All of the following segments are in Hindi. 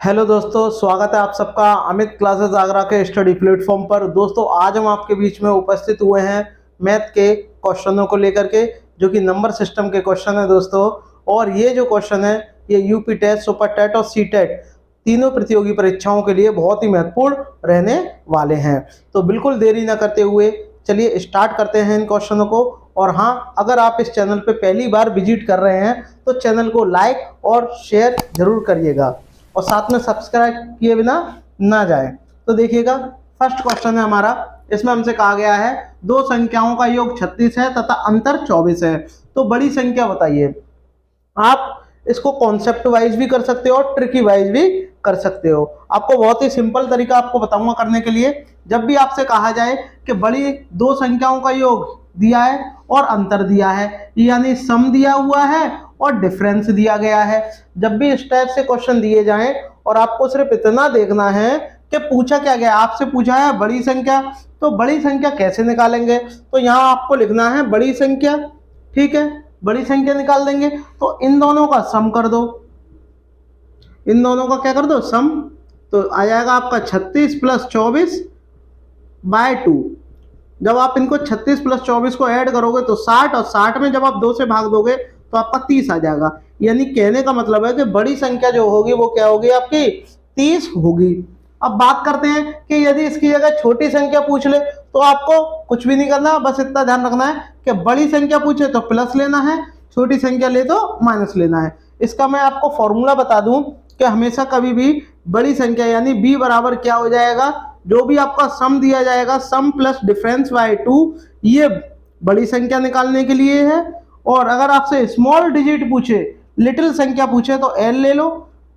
हेलो दोस्तों, स्वागत है आप सबका अमित क्लासेस आगरा के स्टडी प्लेटफॉर्म पर। दोस्तों आज हम आपके बीच में उपस्थित हुए हैं मैथ के क्वेश्चनों को लेकर के, जो कि नंबर सिस्टम के क्वेश्चन है दोस्तों। और ये जो क्वेश्चन है ये यूपी टेट, सुपर टेट और सी टेट तीनों प्रतियोगी परीक्षाओं के लिए बहुत ही महत्वपूर्ण रहने वाले हैं। तो बिल्कुल देरी न करते हुए चलिए स्टार्ट करते हैं इन क्वेश्चनों को। और हाँ, अगर आप इस चैनल पे पहली बार विजिट कर रहे हैं तो चैनल को लाइक और शेयर जरूर करिएगा और साथ में सब्सक्राइब किए बिना ना जाए। तो देखिएगा, फर्स्ट क्वेश्चन है हमारा। इसमें हमसे कहा गया है दो संख्याओं का योग 36 है तथा अंतर 24 है, तो बड़ी संख्या बताइए। आप इसको कॉन्सेप्ट वाइज भी कर सकते हो और ट्रिकी वाइज भी कर सकते हो। आपको बहुत ही सिंपल तरीका आपको बताऊंगा करने के लिए। जब भी आपसे कहा जाए कि बड़ी दो संख्याओं का योग दिया है और अंतर दिया है, यानी सम दिया हुआ है और डिफरेंस दिया गया है, जब भी इस टाइप से क्वेश्चन दिए जाएं और आपको सिर्फ इतना देखना है कि पूछा क्या गया, आपसे पूछा है बड़ी संख्या, तो बड़ी संख्या कैसे निकालेंगे। तो यहाँ आपको लिखना है बड़ी संख्या, ठीक है, बड़ी संख्या निकाल देंगे। तो इन दोनों का सम कर दो, इन दोनों का क्या कर दो, सम। तो आ जाएगा आपका 36 प्लस 24 बाय 2। जब आप इनको 36 प्लस 24 को ऐड करोगे तो 60, और 60 में जब आप 2 से भाग दोगे तो आपका 30 आ जाएगा। यानी कहने का मतलब है कि बड़ी संख्या जो होगी वो क्या होगी, आपकी 30 होगी। अब बात करते हैं कि यदि इसकी जगह छोटी संख्या पूछ ले तो आपको कुछ भी नहीं करना, बस इतना ध्यान रखना है कि बड़ी संख्या पूछे तो प्लस लेना है, छोटी संख्या ले तो माइनस लेना है। इसका मैं आपको फॉर्मूला बता दूं कि हमेशा कभी भी बड़ी संख्या यानी b बराबर क्या हो जाएगा, जो भी आपका सम दिया जाएगा, सम प्लस डिफरेंस बाय 2, ये बड़ी संख्या निकालने के लिए है। और अगर आपसे स्मॉल डिजिट पूछे, लिटिल संख्या पूछे तो एल ले लो,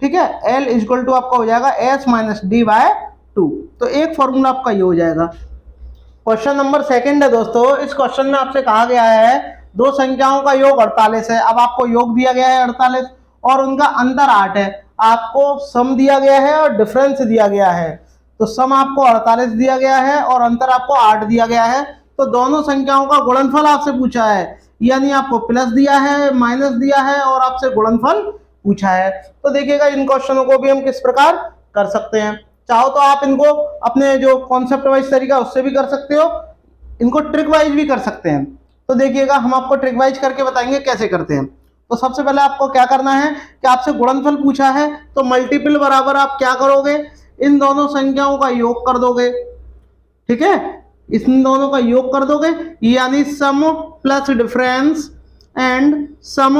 ठीक है। एल इक्वल टू आपका हो जाएगा एस माइनस डी बाय 2। तो एक फॉर्मूला आपका ये हो जाएगा। क्वेश्चन नंबर सेकंड है दोस्तों। इस क्वेश्चन में आपसे कहा गया है दो संख्याओं का योग 48 है। अब आपको योग दिया गया है 48 और उनका अंतर 8 है। आपको सम दिया गया है और डिफरेंस दिया गया है। तो सम आपको 48 दिया गया है और अंतर आपको 8 दिया गया है। तो दोनों संख्याओं का गुणनफल आपसे पूछा है, यानी आपको प्लस दिया है, माइनस दिया है और आपसे गुणनफल पूछा है। तो देखिएगा इन क्वेश्चनों को भी हम किस प्रकार कर सकते हैं। चाहो तो आप इनको अपने जो कॉन्सेप्ट वाइज तरीका उससे भी कर सकते हो, इनको ट्रिक वाइज भी कर सकते हैं। तो देखिएगा, हम आपको ट्रिक वाइज करके बताएंगे कैसे करते हैं। तो सबसे पहले आपको क्या करना है कि आपसे गुणनफल पूछा है तो मल्टीपल बराबर आप क्या करोगे, इन दोनों संख्याओं का योग कर दोगे, ठीक है, इन दोनों का योग कर दोगे, यानी sum plus difference and sum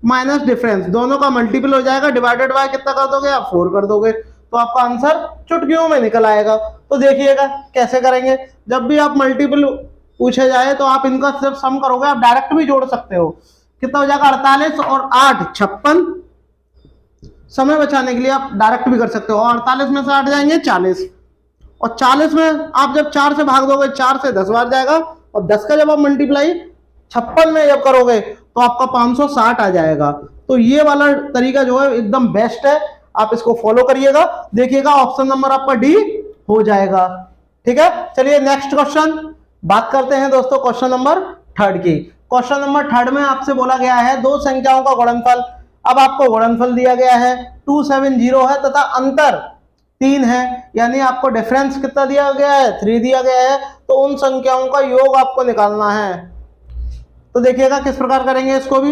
minus difference, दोनों का मल्टीपल हो जाएगा, डिवाइडेड बाय कितना कर दोगे आप, 4 कर दोगे। तो आपका आंसर चुटकियों में निकल आएगा। तो देखिएगा कैसे करेंगे। जब भी आप मल्टीपल पूछे जाए तो आप इनका सिर्फ सम करोगे, आप डायरेक्ट भी जोड़ सकते हो। कितना हो जाएगा, 48 और 8 56। समय बचाने के लिए आप डायरेक्ट भी कर सकते हो। और 48 में से 8 जाएंगे 40, और 40 में आप जब 4 से भाग दोगे 4 से 10 बार जाएगा, और 10 का जब आप मल्टीप्लाई 56 में जब करोगे तो आपका 560 आ जाएगा। तो ये वाला तरीका जो है एकदम बेस्ट है, आप इसको फॉलो करिएगा। देखिएगा ऑप्शन नंबर आपका डी हो जाएगा, ठीक है। चलिए नेक्स्ट क्वेश्चन बात करते हैं दोस्तों, क्वेश्चन नंबर 3 की। क्वेश्चन नंबर 3 में आपसे बोला गया है दो संख्याओं का गुणनफल। अब आपको गुणनफल दिया गया है 270 है तथा अंतर 3 है, यानी आपको डिफरेंस कितना दिया गया है, 3 दिया गया है। तो उन संख्याओं का योग आपको निकालना है। तो देखिएगा किस प्रकार करेंगे इसको भी।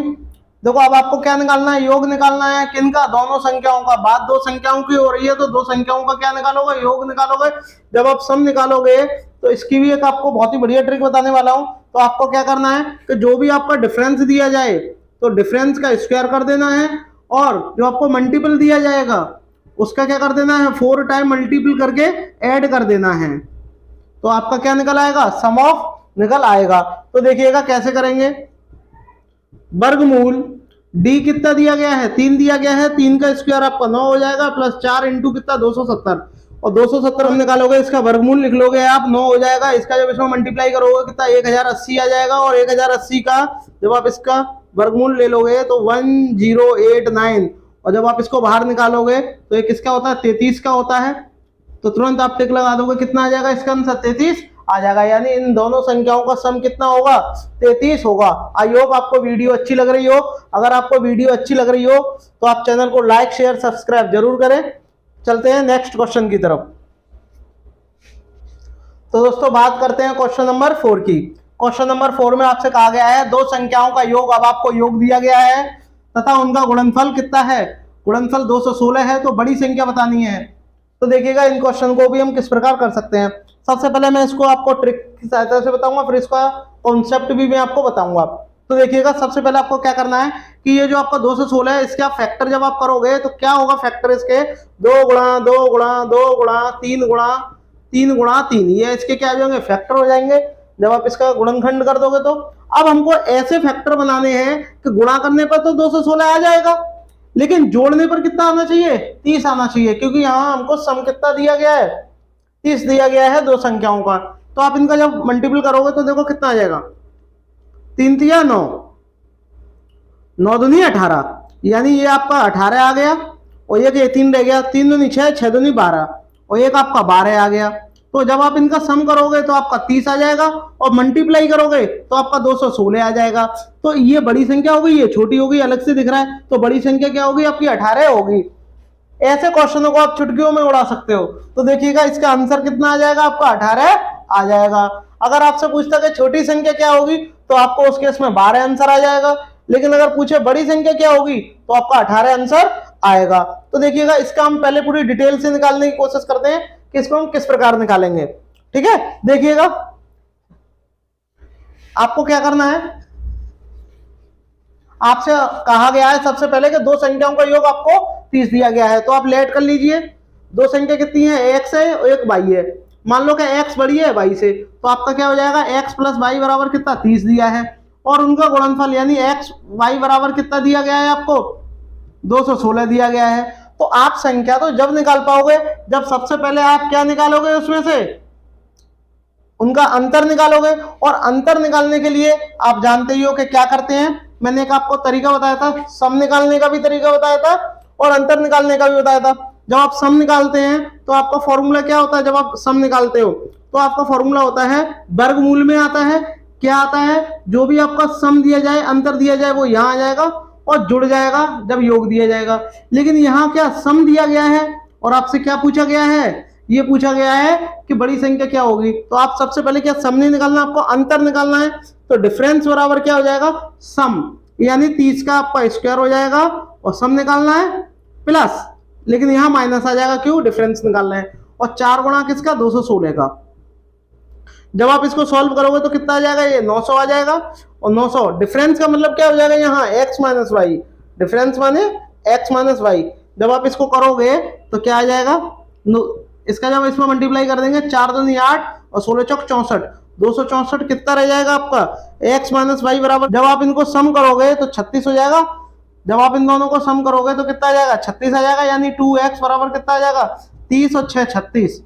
देखो, अब आपको क्या निकालना है, योग निकालना है। किनका, दोनों संख्याओं का। बात दो संख्याओं की हो रही है तो दो संख्याओं का क्या निकालोगे, योग निकालोगे। जब आप सम निकालोगे तो इसकी भी एक आपको बहुत ही बढ़िया ट्रिक बताने वाला हूं। तो आपको क्या करना है कि जो भी आपका डिफरेंस दिया जाए तो डिफरेंस का स्क्वायर कर देना है, और जो आपको मल्टीपल दिया जाएगा उसका क्या कर देना है, 4 टाइम मल्टीपल करके ऐड कर देना है। तो आपका क्या निकल आएगा, सम ऑफ निकल आएगा। तो देखिएगा कैसे करेंगे। वर्गमूल d कितना दिया गया है, 3 दिया गया है, 3 का स्क्वायर आपका 9 हो जाएगा, प्लस 4 इंटू कितना 270, और 270 हम निकालोगे, इसका वर्गमूल लिख लोगे आप, 9 हो जाएगा। इसका जब इसमें मल्टीप्लाई करोगे कितना 1080 आ जाएगा, और 1080 का जब आप इसका वर्गमूल ले लोगे तो 1089, और जब आप इसको बाहर निकालोगे तो ये किसका होता है, 33 का होता है। तो तुरंत आप टिक लगा दोगे, कितना आ जाएगा इसका आंसर, 33 आ जाएगा, यानी इन दोनों संख्याओं का सम कितना होगा, 33 होगा। आई होप आपको वीडियो अच्छी लग रही हो। अगर आपको वीडियो अच्छी लग रही हो तो आप चैनल को लाइक शेयर सब्सक्राइब जरूर करें। चलते हैं नेक्स्ट क्वेश्चन की तरफ। तो दोस्तों बात करते हैं क्वेश्चन नंबर 4 की। क्वेश्चन नंबर 4 में आपसे कहा गया है दो संख्याओं का योग, अब आपको योग दिया गया है तथा उनका गुणनफल कितना है। गुणनफल 216 है, तो बड़ी संख्या बतानी है। तो देखिएगा इन क्वेश्चन को भी हम किस प्रकार कर सकते हैं। सबसे पहले मैं इसको आपको ट्रिक की सहायता से बताऊंगा, फिर इसका कॉन्सेप्ट भी मैं आपको बताऊंगा। तो देखिएगा सबसे पहले आपको क्या करना है कि ये जो आपका 216 है इसके आप फैक्टर जब आप करोगे तो क्या होगा, फैक्टर इसके 2 गुणा 2 गुणा 2 गुणा 3 गुणा 3 गुणा 3, ये इसके क्या हो जाएंगे, फैक्टर हो जाएंगे जब आप इसका गुणनखंड कर दोगे। तो अब हमको ऐसे फैक्टर बनाने हैं कि गुणा करने पर तो 216 आ जाएगा, लेकिन जोड़ने पर कितना आना चाहिए, 30 आना चाहिए, क्योंकि यहाँ हमको सम कितना दिया गया है, 30 दिया गया है दो संख्याओं का। तो आप इनका जब मल्टीपल करोगे तो देखो कितना आ जाएगा, 3 तिया 9, 9 दूनी 18, यानी ये आपका 18 आ गया और ये 3 रह गया, 3 दूनी 6, 6 दूनी 12 और एक आपका 12 आ गया। तो जब आप इनका सम करोगे तो आपका 30 आ जाएगा और मल्टीप्लाई करोगे तो आपका 216 आ जाएगा। तो ये बड़ी संख्या हो गई, ये छोटी हो गई, अलग से दिख रहा है, तो बड़ी संख्या क्या होगी आपकी 18 होगी। ऐसे क्वेश्चनों को आप चुटकियों में उड़ा सकते हो। तो देखिएगा इसका आंसर कितना आ जाएगा, आपका 18 आ जाएगा। अगर आपसे पूछता कि छोटी संख्या क्या होगी तो आपको उस केस में 12 आंसर आ जाएगा, लेकिन अगर पूछे बड़ी संख्या क्या होगी तो आपका 18 आंसर आएगा। तो देखिएगा इसका हम पहले पूरी डिटेल से निकालने की कोशिश करते हैं कि इसको हम किस प्रकार निकालेंगे। ठीक है, देखिएगा आपको क्या करना है, आपसे कहा गया है सबसे पहले कि दो संख्याओं का योग आपको 30 दिया गया है, तो आप लेट कर लीजिए। दो संख्या कितनी है, x है और एक y है। मान लो कि x बड़ी है y से, तो आपका क्या हो जाएगा, x प्लस वाई बराबर कितना 30 दिया है, और उनका गुणनफल यानी x y बराबर कितना दिया गया है आपको, 216 दिया गया है। तो आप संख्या तो जब निकाल पाओगे जब सबसे पहले आप क्या निकालोगे, उसमें से उनका अंतर निकालोगे। और अंतर निकालने के लिए आप जानते ही हो कि क्या करते हैं, मैंने एक आपको तरीका बताया था, सम निकालने का भी तरीका बताया था और अंतर निकालने का भी बताया था। जब आप सम निकालते हैं तो आपका फॉर्मूला क्या होता है, जब आप सम निकालते हो तो आपका फॉर्मूला होता है वर्गमूल में आता है। क्या आता है, जो भी आपका सम दिया जाए अंतर दिया जाए वो यहाँ आ जाएगा और जुड़ जाएगा जब योग दिया जाएगा। लेकिन यहाँ क्या सम दिया गया है और आपसे क्या पूछा गया है, ये पूछा गया है कि बड़ी संख्या क्या होगी। तो आप सबसे पहले क्या सम नहीं निकालना, आपको अंतर निकालना है। तो डिफरेंस बराबर क्या हो जाएगा, सम, यानी 30 का आपका स्क्वायर हो जाएगा और सम निकालना है प्लस, लेकिन यहाँ माइनस आ जाएगा, क्यों, डिफरेंस निकालना है। और 4 गुणा किसका, 216 का। जब आप इसको सॉल्व करोगे तो कितना आ जाएगा, ये 900 आ जाएगा। और 900 डिफरेंस का मतलब क्या हो जाएगा, यहाँ x माइनस वाई, डिफरेंस माने x माइनस वाई। जब आप इसको करोगे तो क्या आ जाएगा, इसका जब इसमें मल्टीप्लाई कर देंगे 4 दूनी 8 और 16 चौक 64, 264 कितना रह जाएगा आपका, x माइनस वाई बराबर, जब आप इनको सम करोगे तो 36 हो जाएगा। जब आप इन दोनों को सम करोगे तो कितना आ जाएगा, 36 आ जाएगा, यानी 2x बराबर कितना आ जाएगा, 30 और 6 36।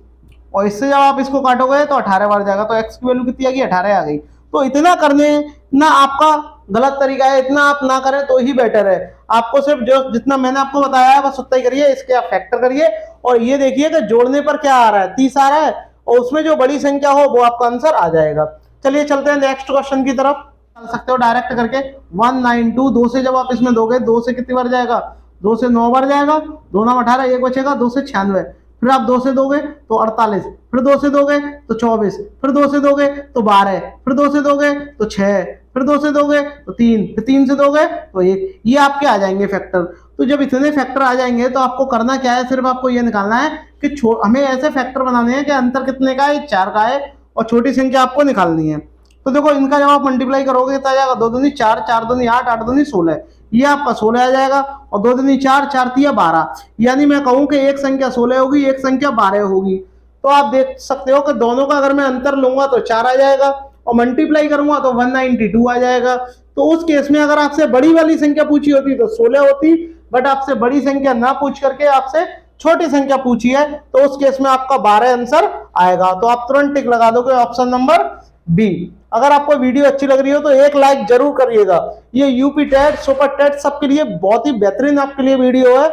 और इससे जब आप इसको काटोगे तो 18 बार जाएगा, तो x की वैल्यू कितनी आ गई, 18 आ गई। तो इतना करने ना आपका गलत तरीका है, इतना आप ना करें तो ही बेटर है। आपको सिर्फ जो जितना मैंने आपको बताया है बस उतना ही करिए, इसके आप फैक्टर करिए और ये देखिए कि जोड़ने पर क्या आ रहा है, 30 आ रहा है और उसमें जो बड़ी संख्या हो वो आपका आंसर आ जाएगा। चलिए चलते हैं नेक्स्ट क्वेश्चन की तरफ। चल सकते हो डायरेक्ट करके 192, 2 से जब आप इसमें दोगे 2 से कितनी बार जाएगा, 2 से 9 बार जाएगा, 2 9 18, एक बचेगा, 2 से 96, फिर आप 2 से दोगे तो 48, फिर 2 से दोगे तो 24, फिर 2 से दोगे तो 12, फिर 2 से दोगे तो 6, फिर 2 से दोगे तो 3, फिर 3 से दोगे तो 1। ये आपके आ जाएंगे फैक्टर। तो जब इतने फैक्टर आ जाएंगे तो आपको करना क्या है, सिर्फ आपको ये निकालना है कि हमें ऐसे फैक्टर बनाने हैं कि अंतर कितने का है, 4 का है और छोटी संख्या आपको निकालनी है। तो देखो इनका जब आप मल्टीप्लाई करोगे तो आ जाएगा 2 दूनी 4, 4 दूनी 8, 8 दूनी 16, ये आपका 16 आ जाएगा। और 2 दूनी 4, 4 तिया 12, यानी मैं कहूं कि एक संख्या 16 होगी, एक संख्या 12 होगी। तो आप देख सकते हो कि दोनों का अगर मैं अंतर लूंगा तो 4 आ जाएगा और मल्टीप्लाई करूंगा तो 192 आ जाएगा। तो उस केस में अगर आपसे बड़ी वाली संख्या पूछी होती तो 16 होती, बट आपसे बड़ी संख्या ना पूछ करके आपसे छोटी संख्या पूछी है तो उस केस में आपका 12 आंसर आएगा। तो आप तुरंत टिक लगा दोगे ऑप्शन नंबर बी। अगर आपको वीडियो अच्छी लग रही हो तो एक लाइक जरूर करिएगा। ये यूपी टेट, सुपर टेट सबके लिए बहुत ही बेहतरीन आपके लिए वीडियो है।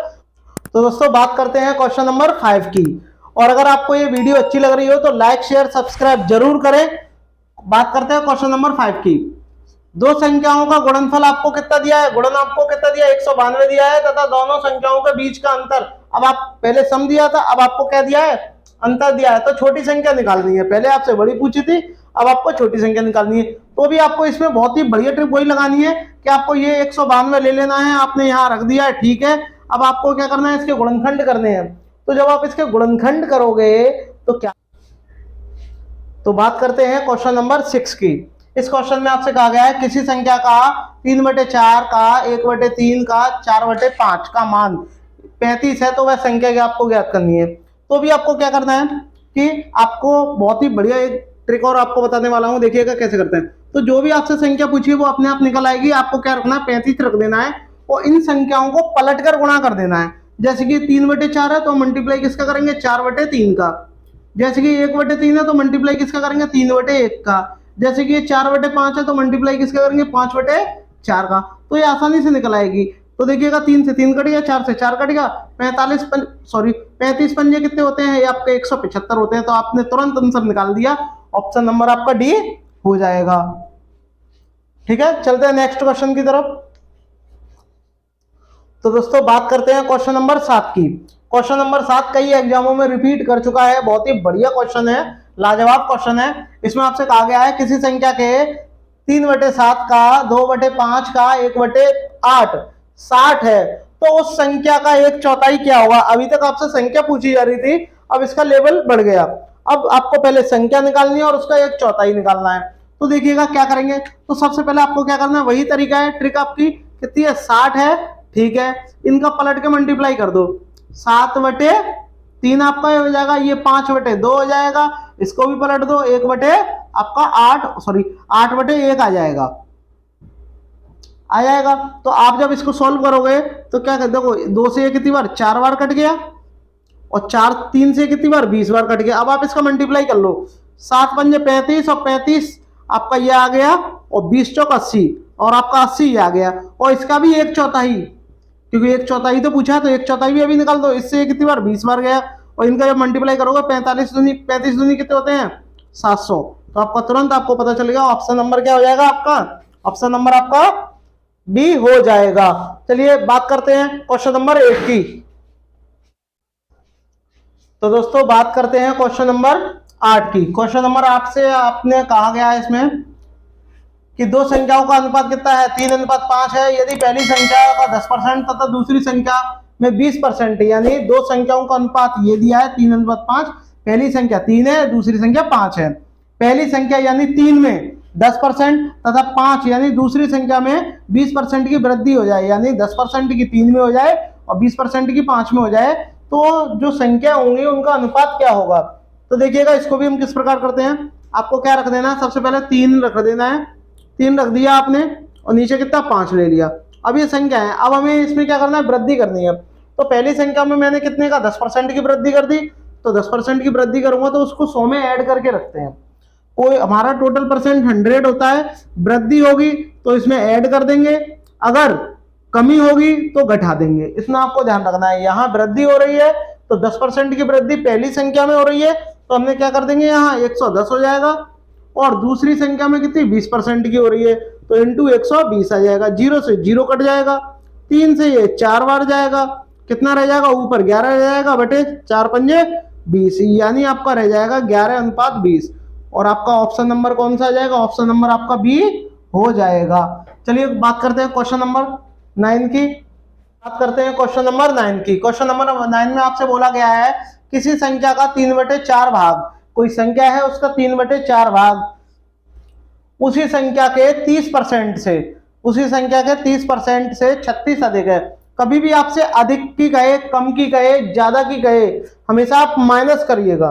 तो दोस्तों बात करते हैं क्वेश्चन नंबर 5 की। और अगर आपको ये वीडियो अच्छी लग रही हो तो लाइक शेयर सब्सक्राइब जरूर करें। बात करते हैं क्वेश्चन नंबर 5 की। दो संख्याओं का गुणनफल आपको कितना दिया है, गुणन आपको कितना दिया है, 192 दिया है तथा दोनों संख्याओं के बीच का अंतर, अब आप पहले सम दिया था, अब आपको क्या दिया है, अंतर दिया है, तो छोटी संख्या निकालनी है। पहले आपसे बड़ी पूछी थी, अब आपको छोटी संख्या निकालनी है। तो भी आपको इसमें बहुत ही बढ़िया ट्रिक वही लगानी है कि आपको ये 192 ले लेना है, आपने यहाँ रख दिया है, ठीक है। अब आपको क्या करना है, इसके गुणनखंड करने हैं। तो जब आप इसके गुणनखंड करोगे तो क्या, तो बात करते हैं क्वेश्चन नंबर 6 की। इस क्वेश्चन में आपसे कहा गया है किसी संख्या का 3/4 का 1/3 का 4/5 का मान 35 है, तो वह संख्या की आपको ज्ञात करनी है। तो भी आपको क्या करना है कि आपको बहुत ही बढ़िया एक ट्रिक और आपको बताने वाला हूं, देखिएगा कैसे करते हैं। तो जो भी आपसे संख्या पूछी है वो अपने आप निकल आएगी। आपको क्या रखना है, 35 रख देना है और इन संख्याओं को पलट कर गुणा कर देना है। जैसे कि 3/4 है तो मल्टीप्लाई किसका करेंगे, 4/3 का। जैसे कि 1/3 है तो मल्टीप्लाई किसका करेंगे, 3/1 का। जैसे कि ये 4/5 है तो मल्टीप्लाई किसका करेंगे, 5/4 का। तो ये आसानी से निकल आएगी। तो देखिएगा 3 से 3 कट गया, 4 से 4 कट गया, 35 पंजे कितने होते हैं, ये आपके 175 होते हैं। तो आपने तुरंत आंसर निकाल दिया, ऑप्शन नंबर आपका डी हो जाएगा। ठीक है, चलते हैं नेक्स्ट क्वेश्चन की तरफ। तो दोस्तों बात करते हैं क्वेश्चन नंबर 7 की। क्वेश्चन नंबर 7 कई एग्जामों में रिपीट कर चुका है, बहुत ही बढ़िया क्वेश्चन है, लाजवाब क्वेश्चन है। इसमें आपसे कहा गया है किसी संख्या के 3/7 का 2/5 का 1/8 60 है, तो उस संख्या का 1/4 क्या होगा। अभी तक आपसे संख्या पूछी जा रही थी, अब इसका लेवल बढ़ गया। अब आपको पहले संख्या निकालनी है और उसका 1/4 निकालना है। तो देखिएगा क्या करेंगे। तो सबसे पहले आपको क्या करना है, वही तरीका है, ट्रिक आपकी कितनी है, 60 है, ठीक है। इनका पलट के मल्टीप्लाई कर दो, 7/3 आपका हो जाएगा, ये 5/2 हो जाएगा, इसको भी पलट दो, 8/1 आ जाएगा। तो आप जब इसको सॉल्व करोगे तो क्या कर, देखो 2 से कितनी बार, 4 बार कट गया, और 3 से कितनी बार, 20 बार कट गया। अब आप इसका मल्टीप्लाई कर लो, 7 पंजे 35 और 35 आपका ये आ गया, और 20 चौक 80 और आपका 80 ये आ गया, और इसका भी 1/4, क्योंकि 1/4 तो पूछा है, तो 1/4 भी अभी निकाल दो। इससे कितनी बार, 20 बार गया, और इनका जब मल्टीप्लाई करोगे 35 दूनी कितने होते हैं, 700। तो आपका तुरंत आपको पता चलेगा ऑप्शन नंबर क्या हो जाएगा, आपका ऑप्शन नंबर आपका बी हो जाएगा। चलिए बात करते हैं क्वेश्चन नंबर 8 की। तो दोस्तों बात करते हैं क्वेश्चन नंबर 8 की। क्वेश्चन नंबर 8 से आपने कहा गया है इसमें कि दो संख्याओं का अनुपात कितना है, 3:5 है। यदि पहली संख्या का 10% तथा दूसरी संख्या में 20% है, यानी दो संख्याओं का अनुपात ये दिया है 3:5, पहली संख्या 3 है, दूसरी संख्या 5 है। पहली संख्या यानी 3 में 10% तथा 5 यानी दूसरी संख्या में 20% की वृद्धि हो जाए, यानी 10% की 3 में हो जाए और 20% की 5 में हो जाए, तो जो संख्या होंगी उनका अनुपात क्या होगा। तो देखिएगा इसको भी हम किस प्रकार करते हैं। आपको क्या रख देना है, सबसे पहले 3 रख देना है, 3 रख दिया आपने, और नीचे कितना 5 ले लिया। अब ये संख्या है, अब हमें इसमें क्या करना है, वृद्धि करनी है। तो पहली संख्या में मैंने कितने का, 10% की वृद्धि कर दी, तो 10% की वृद्धि करूंगा तो उसको 100 में ऐड करके रखते हैं। कोई हमारा टोटल परसेंट 100 होता है, वृद्धि होगी तो इसमें ऐड कर देंगे, अगर कमी होगी तो घटा देंगे। इतना आपको ध्यान रखना है। यहाँ वृद्धि हो रही है तो 10% की वृद्धि पहली संख्या में हो रही है, तो हमने क्या कर देंगे, यहाँ 110 हो जाएगा, और दूसरी संख्या में कितनी 20% की हो रही है, तो इंटू 120 आ जाएगा। 0 से 0 कट जाएगा, 3 से ये 4 बार जाएगा, कितना रह जाएगा, ऊपर 11 रह जाएगा, बटे 4 पंजे 20, यानी आपका रह जाएगा 11:20। और आपका ऑप्शन नंबर कौन सा आ जाएगा, ऑप्शन नंबर आपका बी हो जाएगा। चलिए बात करते हैं क्वेश्चन नंबर 9 की। बात करते हैं क्वेश्चन नंबर 9 की। क्वेश्चन नंबर 9 में आपसे बोला गया है किसी संख्या का 3/4 भाग, कोई संख्या है उसका 3/4 भाग उसी संख्या के 30% से, उसी संख्या के 30% से 36 अधिक है। कभी भी आपसे अधिक की कहे, कम की कहे, ज्यादा की कहे, हमेशा आप माइनस करिएगा।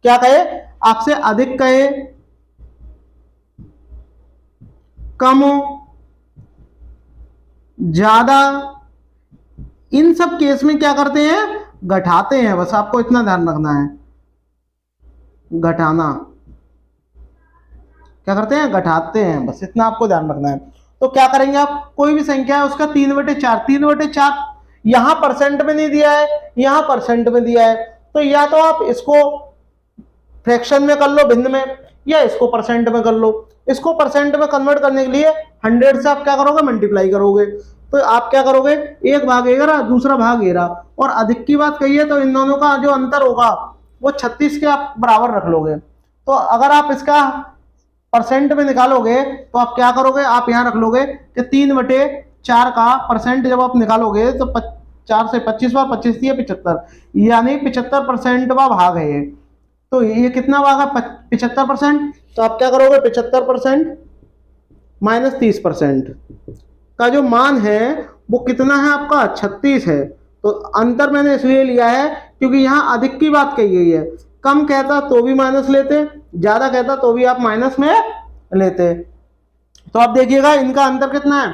क्या कहे, आपसे अधिक कहे, कम हो, ज्यादा, इन सब केस में क्या करते हैं, घटाते हैं। बस आपको इतना ध्यान रखना है, घटाना। क्या करते हैं, घटाते हैं, बस इतना आपको ध्यान रखना है। तो क्या करेंगे आप, कोई भी संख्या है उसका 3/4, 3/4 यहां परसेंट में नहीं दिया है, यहां परसेंट में दिया है, तो या तो आप इसको फ्रैक्शन में कर लो, भिन्न में, या इसको परसेंट में कर लो। इसको परसेंट में कन्वर्ट करने के लिए 100 से आप क्या करोगे, मल्टीप्लाई करोगे। तो आप क्या करोगे, 1 भाग 11, दूसरा भाग 11, और अधिक की बात कही है तो इन दोनों का जो अंतर होगा वो 36 के आप बराबर रख लोगे। तो अगर आप इसका परसेंट में निकालोगे तो आप क्या करोगे, आप यहाँ रख लोगे कि 3/4 का परसेंट जब आप निकालोगे तो 4 से 25 बार, 25 दिए 75, यानी 75% भाग है ये। तो ये कितना भाग है, 75%। तो आप क्या करोगे, 75% माइनस 30% का जो मान है वो कितना है आपका, 36 है। तो अंतर मैंने इसलिए लिया है क्योंकि यहाँ अधिक की बात कही गई है। कम कहता तो भी माइनस लेते, ज्यादा कहता तो भी आप माइनस में लेते। तो आप देखिएगा इनका अंतर कितना है,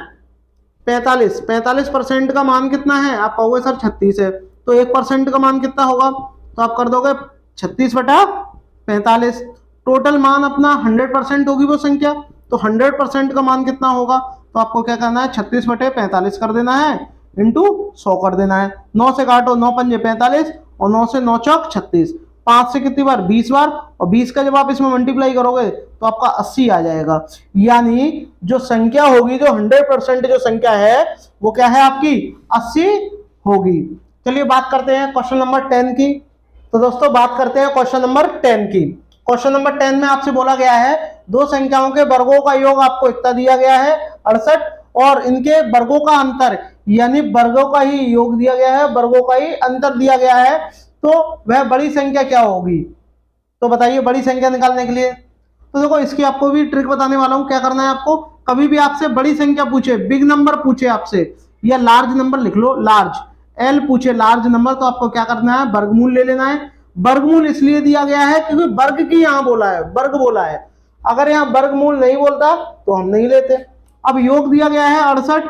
45। 45% का मान कितना है, आप कहोगे सर 36 है, तो 1% का मान कितना होगा, तो आप कर दोगे 36/45। टोटल मान अपना 100% होगी वो संख्या, तो 100% का मान कितना होगा, तो आपको क्या करना है, 36/45 कर देना है, इंटू 100 कर देना है। 9 से काटो, 9 पंजे 45, और 9 से 9 चौक 36, 5 से कितनी बार, 20 बार, और 20 का जब आप इसमें मल्टीप्लाई करोगे तो आपका 80 आ जाएगा। यानी जो संख्या होगी, जो 100% जो संख्या है वो क्या है आपकी, 80 होगी। चलिए बात करते हैं क्वेश्चन नंबर 10 की। तो दोस्तों बात करते हैं क्वेश्चन नंबर 10 की। क्वेश्चन नंबर 10 में आपसे बोला गया है दो संख्याओं के वर्गों का योग आपको इतना दिया गया है 68, और इनके वर्गों का अंतर, यानी वर्गों का ही योग दिया गया है, वर्गों का ही अंतर दिया गया है, तो वह बड़ी संख्या क्या होगी। तो बताइए बड़ी संख्या निकालने के लिए, तो देखो इसकी आपको भी ट्रिक बताने वाला हूं। क्या करना है आपको, कभी भी आपसे बड़ी संख्या पूछे, बिग नंबर पूछे आपसे, या लार्ज नंबर लिख लो, लार्ज एल पूछे, लार्ज नंबर, तो आपको क्या करना है, वर्गमूल ले लेना है। वर्गमूल इसलिए दिया गया है क्योंकि वर्ग की यहां बोला है, वर्ग बोला है। अगर यहाँ वर्गमूल नहीं बोलता तो हम नहीं लेते। अब योग दिया गया है 68,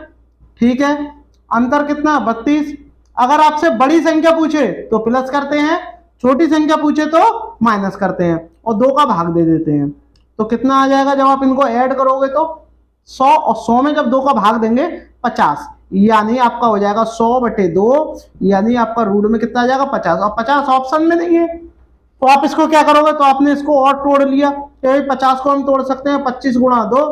ठीक है, अंतर कितना, 32। अगर आपसे बड़ी संख्या पूछे तो प्लस करते हैं, छोटी संख्या पूछे तो माइनस करते हैं, और 2 का भाग दे देते हैं। तो कितना आ जाएगा जब आप इनको ऐड करोगे तो 100, और 100 में जब 2 का भाग देंगे 50, यानी आपका हो जाएगा 100/2, यानी आपका रूट में कितना आ जाएगा, 50, और 50 ऑप्शन में नहीं है। तो आप इसको क्या करोगे, तो आपने इसको और तोड़ लिया, 50 को हम तोड़ सकते हैं, 25 × 2,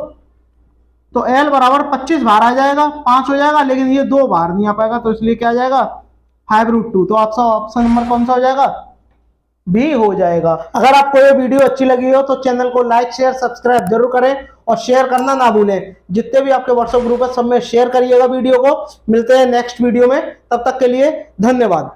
तो L बराबर 25 बाहर आ जाएगा, 5 हो जाएगा, लेकिन ये 2 बाहर नहीं आ पाएगा, तो इसलिए क्या आ जाएगा, 5√2। तो आपका ऑप्शन नंबर कौन सा हो जाएगा, भी हो जाएगा। अगर आपको ये वीडियो अच्छी लगी हो तो चैनल को लाइक शेयर सब्सक्राइब जरूर करें, और शेयर करना ना भूलें। जितने भी आपके व्हाट्सएप ग्रुप है सब में शेयर करिएगा वीडियो को। मिलते हैं नेक्स्ट वीडियो में, तब तक के लिए धन्यवाद।